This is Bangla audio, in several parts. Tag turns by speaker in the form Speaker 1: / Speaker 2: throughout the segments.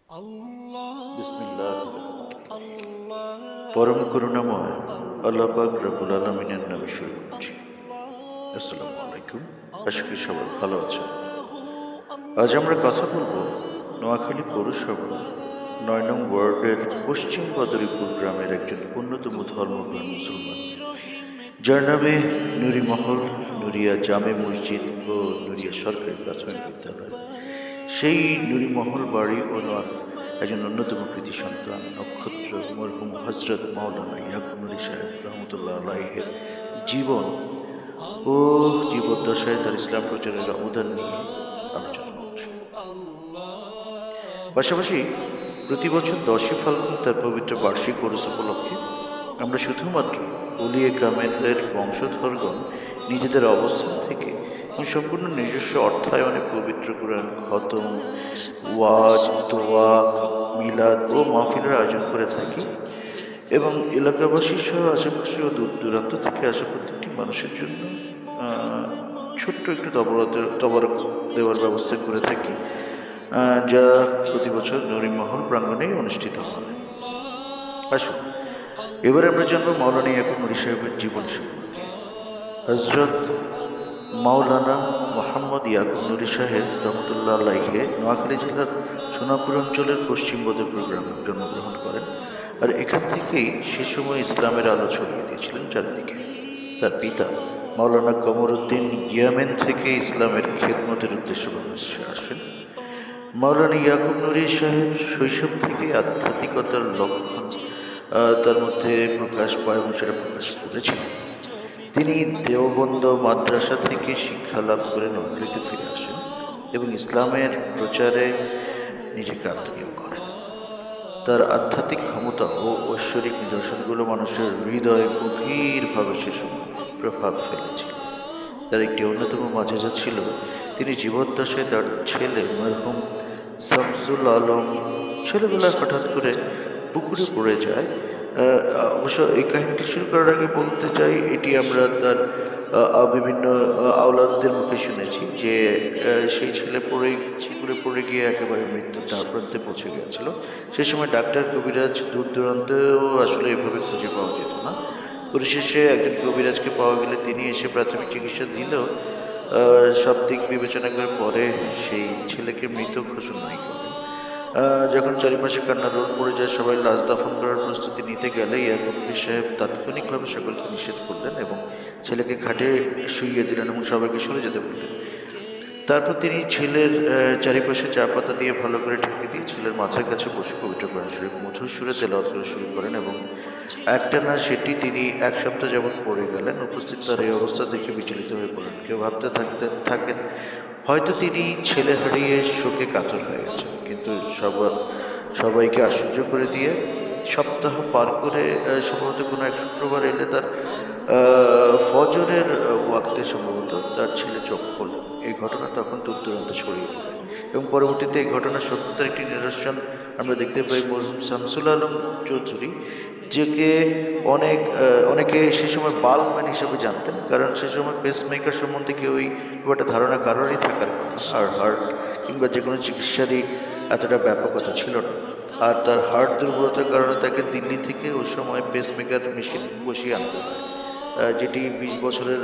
Speaker 1: বিসমিল্লাহ, পরম করুণাময় আল্লাহ পাক রব্বুল আলামিনের নামে শুরু করছি। আসসালামু আলাইকুম। আশা করি সবাই ভালো আছেন। আজ আমরা কথা বলবো নোয়াখালী পৌরসভা ৯ নং ওয়ার্ডের পশ্চিম বদরীপুর গ্রামের একজন অন্যতম ধর্মপ্রাণ মুসলমান, যার নামে নুরি মহল, নুরিয়া জামে মসজিদ ও নুরিয়া সরকারি প্রাথমিক বিদ্যালয়। সেই নুরি মহল বাড়ি ও একজন অন্যতম কৃতি সন্তান নক্ষত্র মরহুম হজরত মাওলানা ইয়াকুব নুরি সাহেব রহমতুল্লাহ আলাইহের জীবন ও জীবদ্দশায় তার ইসলাম প্রচারের অবদান নিয়ে আলোচনা হচ্ছে। পাশাপাশি প্রতি বছর 10ই ফাল্গুন তার পবিত্র বার্ষিক ওরস উপলক্ষে আমরা শুধুমাত্র উলিয়ে কামেলদের বংশধরগণ নিজেদের অবস্থান থেকে এবং সম্পূর্ণ নিজস্ব অর্থায়নে পবিত্র কোরআন খতম, ওয়াজ, দোয়া, মিলাদ ও মাহফিলের আয়োজন করে থাকি এবং এলাকাবাসী সহ আশেপাশে ও দূর দূরান্ত থেকে আসা প্রত্যেকটি মানুষের জন্য ছোট্ট একটু তবরক দেওয়ার ব্যবস্থা করে থাকি, যা প্রতি বছর নুরি মহল প্রাঙ্গণেই অনুষ্ঠিত হয়। আসুন এবারে আমরা জানবো মাওলানা ইয়াকুব নুরি সাহেবের জীবন সম্পর্কে। হজরত মাওলানা মোহাম্মদ ইয়াকুব নুরি সাহেব রহমতুল্লাহ আলাইহে নোয়াখালী জেলার সোনাপুর অঞ্চলের পশ্চিম বদরপুর গ্রামে জন্মগ্রহণ করেন, আর এখান থেকেই সে সময় ইসলামের আলো ছড়িয়ে দিয়েছিলেন চারদিকে। তার পিতা মাওলানা কমরউদ্দিন ইয়েমেন থেকে ইসলামের খেদমতের উদ্দেশ্যে বাংলাদেশে আসেন। মাওলানা ইয়াকুব নুরি সাহেব শৈশব থেকে আধ্যাত্মিকতার লক্ষণ তার মধ্যে প্রকাশ পায় এবং সেটা প্রকাশ করেছিলেন। তিনি দেওবন্দ মাদ্রাসা থেকে শিক্ষা লাভ করে নোয়াখালীতে ফিরে আসেন এবং ইসলামের প্রচারে নিজেকে আত্মনিয়োগ করেন। তার আধ্যাত্মিক ক্ষমতা ও ঐশ্বরিক নিদর্শনগুলো মানুষের হৃদয়ে গভীরভাবে সে সময় প্রভাব ফেলেছিল। তার একটি অন্যতম মাঝেজা ছিল, তিনি জীবদ্দশায় তার ছেলে মরহুম শামসুল আলম ছেলেবেলায় হঠাৎ করে পুকুরে পড়ে যায়। অবশ্য এই কাহিনীটি শুরু করার আগে বলতে চাই, এটি আমরা তার বিভিন্ন আওলাদদের মুখে শুনেছি যে সেই ছেলে পুকুরে পড়ে গিয়ে একেবারে মৃত্যুর দ্বারপ্রান্তে পৌঁছে গিয়েছিল। সেই সময় ডাক্তার, কবিরাজ দূর দূরান্তেও আসলে এভাবে খুঁজে পাওয়া যেত না। পরিশেষে একজন কবিরাজকে পাওয়া গেলে তিনি এসে প্রাথমিক চিকিৎসা দিলেও সব দিক বিবেচনা করে পরে সেই ছেলেকে মৃত ঘোষণাই করেন। যখন চারিপাশে কান্নার রোল পড়ে যায়, সবাই লাশ দাফন করার প্রস্তুতি নিতে গেলে ইয়াকুব নুরি সাহেব তাৎক্ষণিকভাবে সকলকে নিষেধ করলেন এবং ছেলেকে খাটে শুইয়ে দিলেন এবং সবাইকে সরে যেতে বললেন। তারপর তিনি ছেলের চারিপাশে চা পাতা দিয়ে ভালো করে ঢেকে দিয়ে ছেলের মাথার কাছে বসে পবিত্র কোরআন শরীফ মধুর সুরে তেলাওয়াত করা শুরু করেন এবং একটানা সেটি তিনি 1 সপ্তাহ যাবৎ পড়ে গেলেন। উপস্থিত তার এই অবস্থা দেখে বিচলিত হয়ে পড়েন। কেউ ভাবতে থাকেন হয়তো তিনি ছেলে হারিয়ে শোকে কাতর হয়ে গেছেন, কিন্তু সবাইকে আশ্চর্য করে দিয়ে সপ্তাহ পার করে সম্ভবত কোনো এক শুক্রবার এলে তার ফজরের ওয়াক্তে সম্ভবত তার ছেলে চোখ খোলে। এই ঘটনা তখন দূর দূরান্তে ছড়িয়ে পড়ে এবং পরবর্তীতে এই ঘটনার সত্যতার একটি নিদর্শন আমরা দেখতে পাই মরহুম শামসুল আলম চৌধুরী, যাকে অনেকে সে সময় বাল্বম্যান হিসেবে জানতেন, কারণ সে সময় পেসমেকার সম্বন্ধে কেউই খুব একটা ধারণা কারোরই থাকার কথা, আর হার্ট কিংবা যে কোনো চিকিৎসারই এতটা ব্যাপকতা ছিল না। আর তার হার্ট দুর্বলতার কারণে তাকে দিল্লি থেকে ওই সময় পেসমেকার মেশিন বসিয়ে আনতে হয়, যেটি 20 বছরের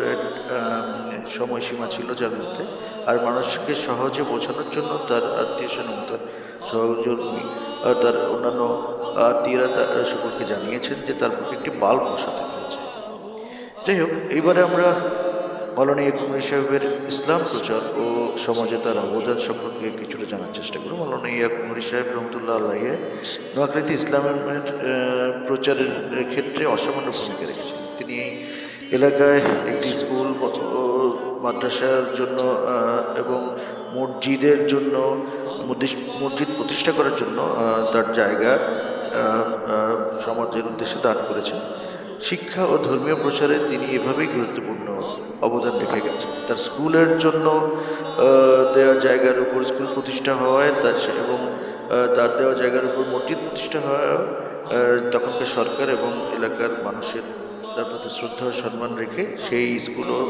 Speaker 1: সময়সীমা ছিল যার মধ্যে। আর মানুষকে সহজে বোঝানোর জন্য তার আত্মীয় স্বজন, তার সহকর্মী, তার অন্যান্য আত্মীয়রা সকলকে জানিয়েছেন যে তার মুখে একটি বাল্ব বসাতে হয়েছে। যাই হোক, এইবারে আমরা মাওলানা ইয়াকুব নুরি সাহেবের ইসলাম প্রচার ও সমাজে তার অবদান সম্পর্কে কিছুটা জানার চেষ্টা করি। মাওলানা ইয়াকুব নুরি সাহেব রহমতুল্লাহ আলাইহি নোয়াখালীতে ইসলামের প্রচারের ক্ষেত্রে অসামান্য ভূমিকা রেখেছেন। তিনি এলাকায় একটি স্কুল, মাদ্রাসার জন্য এবং মসজিদের জন্য মসজিদ প্রতিষ্ঠা করার জন্য তার জায়গা সমাজের উদ্দেশ্যে দান করেছেন। শিক্ষা ও ধর্মীয় প্রচারে তিনি এভাবেই গুরুত্বপূর্ণ অবদান রেখে গেছেন। তার স্কুলের জন্য দেওয়া জায়গার উপর স্কুল প্রতিষ্ঠা হওয়ায় এবং তার দেওয়া জায়গার উপর মসজিদ প্রতিষ্ঠা হওয়ায় তখনকার সরকার এবং এলাকার মানুষের তার প্রতি শ্রদ্ধা ও সম্মান রেখে সেই স্কুল ও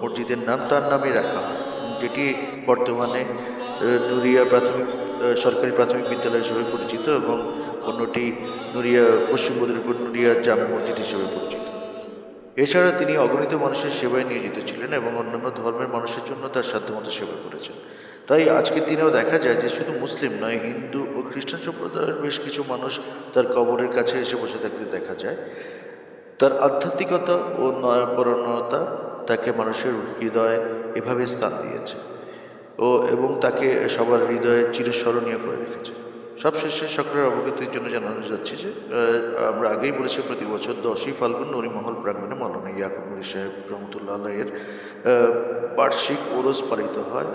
Speaker 1: মসজিদের নাম তার নামে রাখা হয়, যেটি বর্তমানে নুরিয়া প্রাথমিক সরকারি প্রাথমিক বিদ্যালয় হিসেবে পরিচিত এবং অন্যটি নুরিয়া পশ্চিম বদরপুর নুরিয়া জামে মসজিদ হিসেবে পরিচিত। এছাড়া তিনি অগণিত মানুষের সেবায় নিয়োজিত ছিলেন এবং অন্যান্য ধর্মের মানুষের জন্য তার সাধ্যমতো সেবা করেছেন। তাই আজকের দিনেও দেখা যায় যে শুধু মুসলিম নয়, হিন্দু ও খ্রিস্টান সম্প্রদায়ের বেশ কিছু মানুষ তার কবরের কাছে এসে বসে থাকতে দেখা যায়। তার আধ্যাত্মিকতা ও নয়পরণতা তাকে মানুষের হৃদয়ে এভাবে স্থান দিয়েছে এবং তাকে সবার হৃদয়ে চিরস্মরণীয় করে রেখেছে। সবশেষে সকলের অবগতির জন্য জানানো যাচ্ছে যে আমরা আগেই বলেছি প্রতি বছর 10ই ফাল্গুন নরিমহল প্রাঙ্গণে মৌলানা ইয়াকুব নূরী সাহেব রহমতুল্লাহ আলাইয়ের বার্ষিক ওরস পালিত হয়।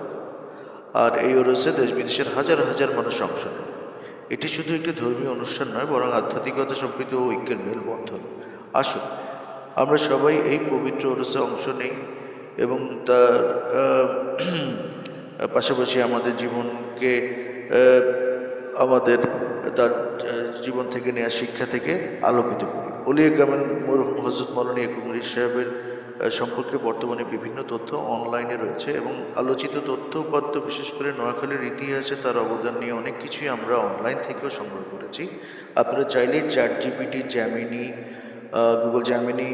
Speaker 1: আর এই ওরসে দেশ বিদেশের হাজার হাজার মানুষ অংশ নেয়। এটি শুধু একটি ধর্মীয় অনুষ্ঠান নয়, বরং আধ্যাত্মিকতা, সম্প্রীতি ও ঐক্যের মেলবন্ধন। আসুন আমরা সবাই এই পবিত্র ওরসে অংশ নেই এবং তার পাশাপাশি আমাদের জীবনকে আমাদের তার জীবন থেকে নেওয়া শিক্ষা থেকে আলোকিত করি। ওলিয়ে কামেল মরহুম হযরত মৌলানা ইয়াকুব নূরী সাহেবের সম্পর্কে বর্তমানে বিভিন্ন তথ্য অনলাইনে রয়েছে এবং আলোচিত তথ্যপত্র, বিশেষ করে নোয়াখালীর ইতিহাসে তার অবদান নিয়ে অনেক কিছুই আমরা অনলাইন থেকেও সংগ্রহ করেছি। আপনারা চাইলেই ChatGPT, Gemini, Google Gemini,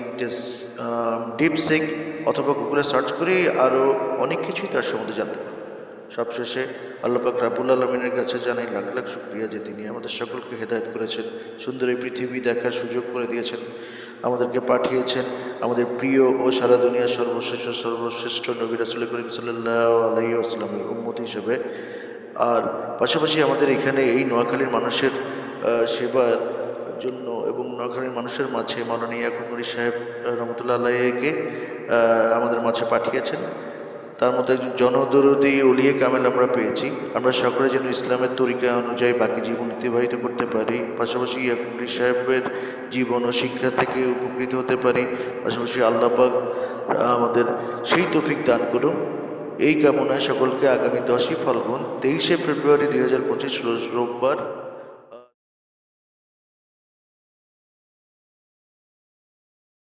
Speaker 1: DeepSeek অথবা গুগলে সার্চ করে আরও অনেক কিছুই তার সম্বন্ধে জানতে পারেন। সবশেষে আল্লাহ পাক রাব্বুল আলামিনের কাছে জানাই লাখ লাখ শুকরিয়া যে তিনি আমাদের সকলকে হেদায়েত করেছেন, সুন্দর এই পৃথিবী দেখার সুযোগ করে দিয়েছেন, আমাদেরকে পাঠিয়েছেন আমাদের প্রিয় ও সারা দুনিয়ার সর্বশ্রেষ্ঠ নবী রাসূল করিম সাল্লাল্লাহু আলাইহি ওয়াসাল্লামের উম্মত হিসেবে। আর পাশাপাশি আমাদের এখানে এই নোয়াখালীর মানুষের সেবার জন্য এবং নোয়াখালীর মানুষের মাঝে মৌলানা ইয়াকুব নূরী সাহেব রহমতুল্লাহ আলাইহিকে আমাদের মাঝে পাঠিয়েছেন। তার মধ্যে একজন জনদরদী ওলিয়ে কামেল আমরা পেয়েছি। আমরা সকলে যেন ইসলামের তরিকা অনুযায়ী বাকি জীবন অতিবাহিত করতে পারি, পাশাপাশি ইয়াকুব নূরী সাহেবের জীবন ও শিক্ষা থেকে উপকৃত হতে পারি। পাশাপাশি আল্লাহ পাক আমাদের সেই তৌফিক দান করুন। এই কামনায় সকলকে আগামী 10ই ফাল্গুন 23শে ফেব্রুয়ারি 2025 রোজ রোববার